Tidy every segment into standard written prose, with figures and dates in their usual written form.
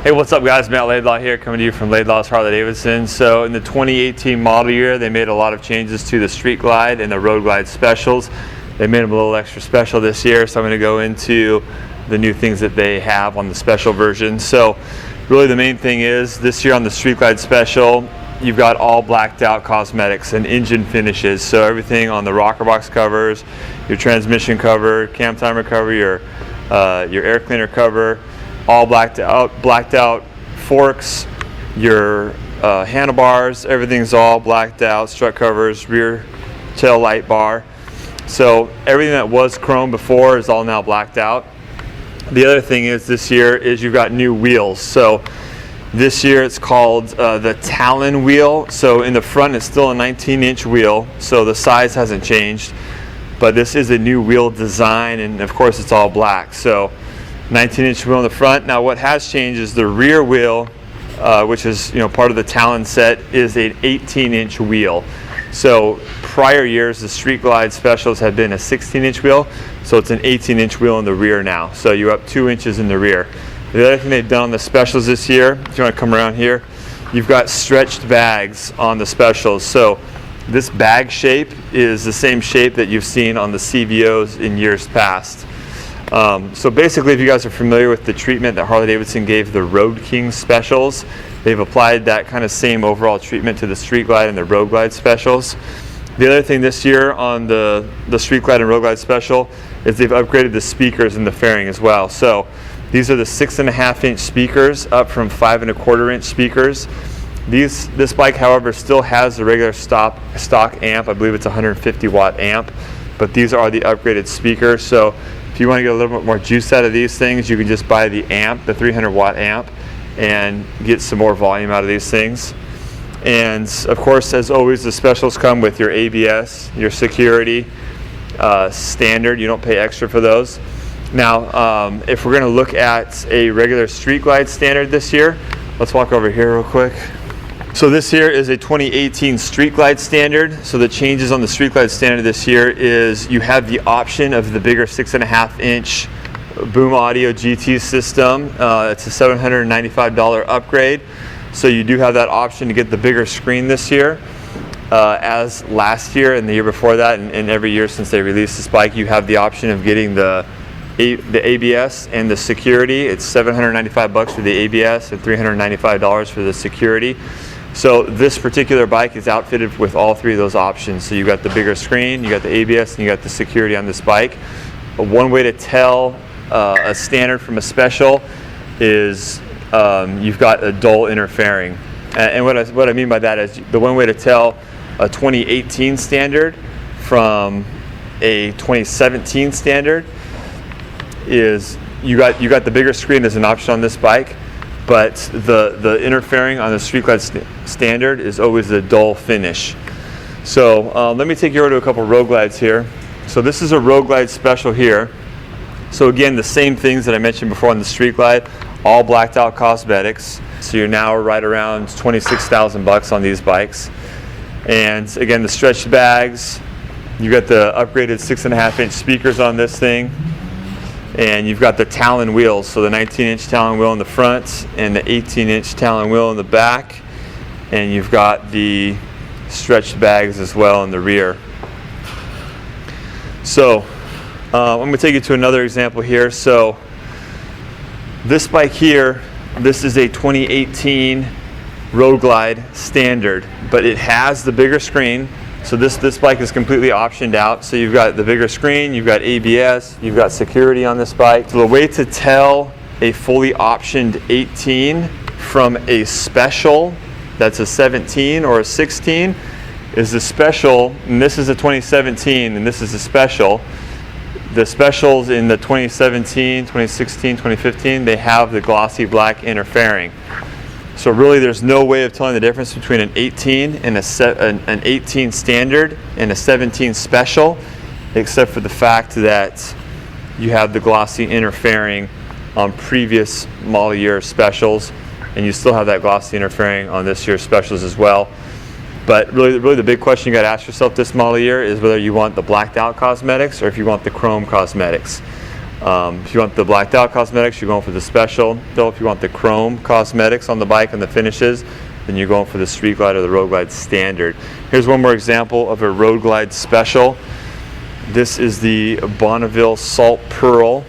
Hey, what's up guys? Matt Laidlaw here, coming to you from Laidlaw's Harley-Davidson. So in the 2018 model year, they made a lot of changes to the Street Glide and the Road Glide specials. They made them a little extra special this year, so I'm going to go into the new things that they have on the special version. So really the main thing is, this year on the Street Glide special, you've got all blacked out cosmetics and engine finishes. So everything on the rocker box covers, your transmission cover, cam timer cover, your air cleaner cover, all blacked out forks, your handlebars, everything's all blacked out, strut covers, rear tail light bar. So everything that was chrome before is all now blacked out. The other thing is, this year is you've got new wheels. So this year it's called the Talon Wheel. So in the front it's still a 19-inch wheel, so the size hasn't changed, but this is a new wheel design, and of course it's all black. So 19-inch wheel in the front. Now what has changed is the rear wheel, which is part of the Talon set, is an 18-inch wheel. So prior years the Street Glide specials had been a 16-inch wheel, so it's an 18-inch wheel in the rear now. So you're up 2 inches in the rear. The other thing they've done on the specials this year, if you want to come around here, you've got stretched bags on the specials. So this bag shape is the same shape that you've seen on the CVOs in years past. So basically, if you guys are familiar with the treatment that Harley-Davidson gave the Road King specials, they've applied that kind of same overall treatment to the Street Glide and the Road Glide specials. The other thing this year on the Street Glide and Road Glide special is they've upgraded the speakers and the fairing as well. So these are the 6.5-inch speakers, up from 5.25-inch speakers. This bike, however, still has the regular stock amp. I believe it's a 150-watt amp, but these are the upgraded speakers. So if you want to get a little bit more juice out of these things, you can just buy the amp, the 300-watt amp, and get some more volume out of these things. And of course, as always, the specials come with your ABS, your security, standard. You don't pay extra for those. Now, if we're going to look at a regular Street Glide standard this year, let's walk over here real quick. So this here is a 2018 Street Glide standard. So the changes on the Street Glide standard this year is you have the option of the bigger 6.5-inch Boom Audio GT system. It's a $795 upgrade. So you do have that option to get the bigger screen this year. As last year and the year before that, and every year since they released this bike, you have the option of getting the ABS and the security. It's $795 for the ABS and $395 for the security. So this particular bike is outfitted with all three of those options. So you got the bigger screen, you got the ABS, and you got the security on this bike. But one way to tell a standard from a special is you've got a dull inner fairing. And what I mean by that is, the one way to tell a 2018 standard from a 2017 standard is you got the bigger screen as an option on this bike, but the inner fairing on the Street Glide standard is always the dull finish. So let me take you over to a couple Road Glides here. So this is a Road Glide special here. So again, the same things that I mentioned before on the Street Glide, all blacked out cosmetics. So you're now right around $26,000 on these bikes. And again, the stretched bags, you got the upgraded 6.5-inch speakers on this thing. And you've got the Talon wheels, so the 19-inch Talon wheel in the front and the 18-inch Talon wheel in the back. And you've got the stretched bags as well in the rear. So I'm going to take you to another example here. So this bike here, this is a 2018 Road Glide standard, but it has the bigger screen. So this bike is completely optioned out. So you've got the bigger screen, you've got ABS, you've got security on this bike. So the way to tell a fully optioned 18 from a special that's a 17 or a 16 is the special, and this is a 2017 and this is a special. The specials in the 2017, 2016, 2015, they have the glossy black inner fairing. So really there's no way of telling the difference between an 18 and an 18 standard and a 17 special, except for the fact that you have the glossy inner fairing on previous model year specials, and you still have that glossy inner fairing on this year's specials as well. But really the big question you got to ask yourself this model year is whether you want the blacked out cosmetics or if you want the chrome cosmetics. If you want the blacked out cosmetics, you're going for the special. Though if you want the chrome cosmetics on the bike and the finishes, then you're going for the Street Glide or the Road Glide Standard. Here's one more example of a Road Glide Special. This is the Bonneville Salt Pearl.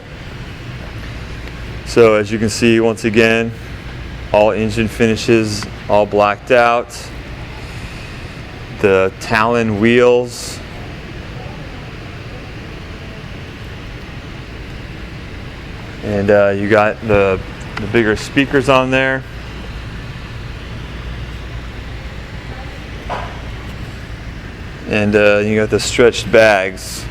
So as you can see, once again, all engine finishes, all blacked out. The Talon wheels. And you got the bigger speakers on there. And you got the stretched bags.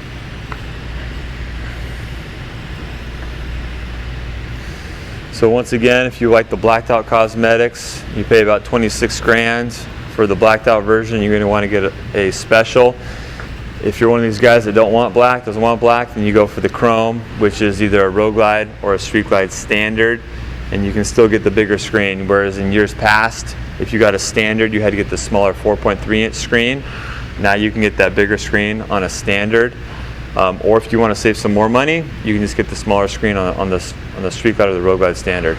So once again, if you like the blacked out cosmetics, you pay about 26 grand. For the blacked out version, you're going to want to get a special. If you're one of these guys that doesn't want black, then you go for the chrome, which is either a Road Glide or a Street Glide Standard, and you can still get the bigger screen. Whereas in years past, if you got a Standard, you had to get the smaller 4.3-inch screen. Now you can get that bigger screen on a Standard, or if you want to save some more money, you can just get the smaller screen on the Street Glide or the Road Glide Standard.